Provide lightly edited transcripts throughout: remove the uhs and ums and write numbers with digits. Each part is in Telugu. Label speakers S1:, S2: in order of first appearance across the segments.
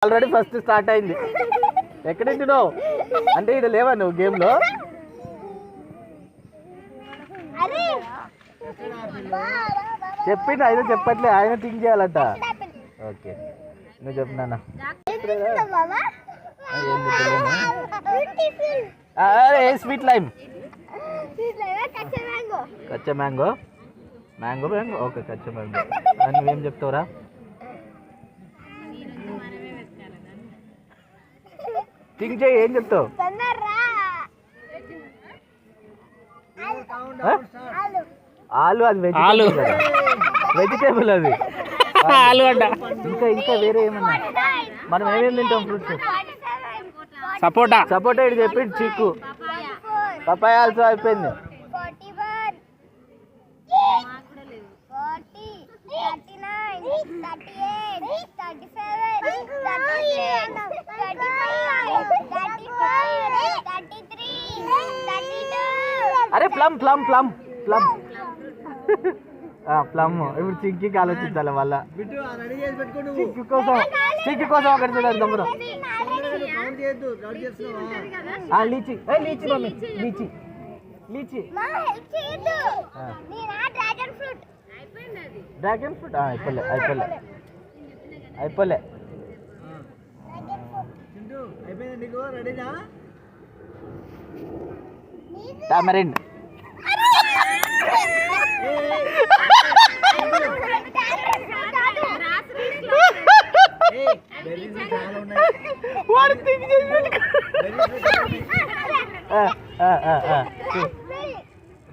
S1: ఆల్రెడీ ఫస్ట్ స్టార్ట్ అయింది. ఎక్కడింటున్నావు అంటే ఇక్కడ లేవా నువ్వు గేమ్లో? చెప్పింది అయితే చెప్పట్లే, ఆయన థింక్ చేయాలట. ఓకే నువ్వు చెప్పు నాన్న. స్వీట్ లైమ్, కచ్చా మ్యాంగో, మ్యాంగో మ్యాంగో ఓకే కచ్చా మ్యాంగో. నువ్వేం చెప్తావురా? థింక్ చేయి, ఏం చెప్తావు? ఆలు, అది వెజిటేబుల్ అది ఆలు అంట. ఇంకా ఇంకా వేరే ఏమన్నా? మనం ఏమేమి తింటాం ఫ్రూట్స్? సపోటా, సపోటా ఇటు చెప్పి చీకు, పపాయ ఆల్సో అయిపోయింది. అరే plum plum plum plum plum. ఇప్పుడు చిక్కి ఆలోచించాలి వాళ్ళ చిక్కి కోసం, చిక్కి కోసం అక్కడ చూడాలి తమ్ముడు. లీచి, లీచి మమ్మీ, లీచి లీచి డ్రాగన్ ఫ్రూట్ అయిపోలే అయిపోలే అయిపోలే. Tamarind,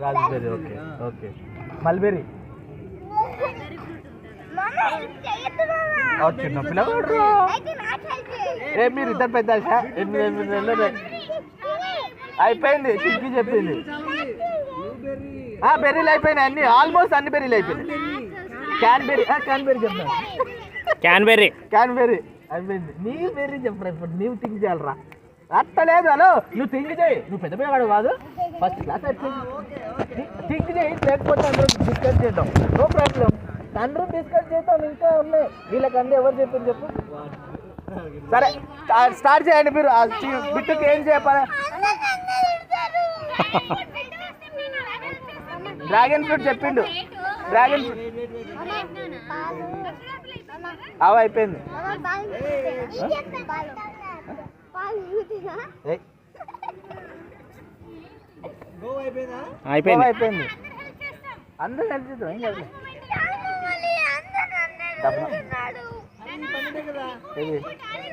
S1: raspberry okay okay. Mulberry, చిన్న పిల్లలు. మీరు ఇద్దరు పెద్ద 8 నెలలు అయిపోయింది. చిక్కి చెప్పింది బెర్రీలు అయిపోయినాయి అన్ని, ఆల్మోస్ట్ అన్ని బెర్రీలు అయిపోయినాయి. క్యాన్బెర్రీ, క్యాన్బెర్రీ చెప్తాను. క్యాన్బెర్రీ, క్యాన్బెర్రీ అయిపోయింది. నీవు బెర్రీ చెప్పరా? ఇప్పుడు నీవు థింక్ చేయాలరా? అట్టలేదు. హలో నువ్వు థింక్ చేయి, నువ్వు పెద్ద పిల్లగాడు కాదు, ఫస్ట్ క్లాస్ థింక్ చేయి. లేకపోతే అందరూ డిస్కస్ చేద్దాం, నో ప్రాబ్లం. అందరూ డిస్కస్ చేద్దాం, ఇంకా ఉన్నాయి వీళ్ళకంటే. ఎవరు చెప్పింది చెప్పు? సరే స్టార్ట్ చేయండి మీరు. బిట్టుకి ఏం చెప్పాలి? డ్రాగన్ ఫ్రూట్ చెప్పిండు. డ్రాగన్ ఫ్రూట్ అవి అయిపోయింది. అయిపోయింది అయిపోయింది. అందరూ కలిసి ఏం కాదు.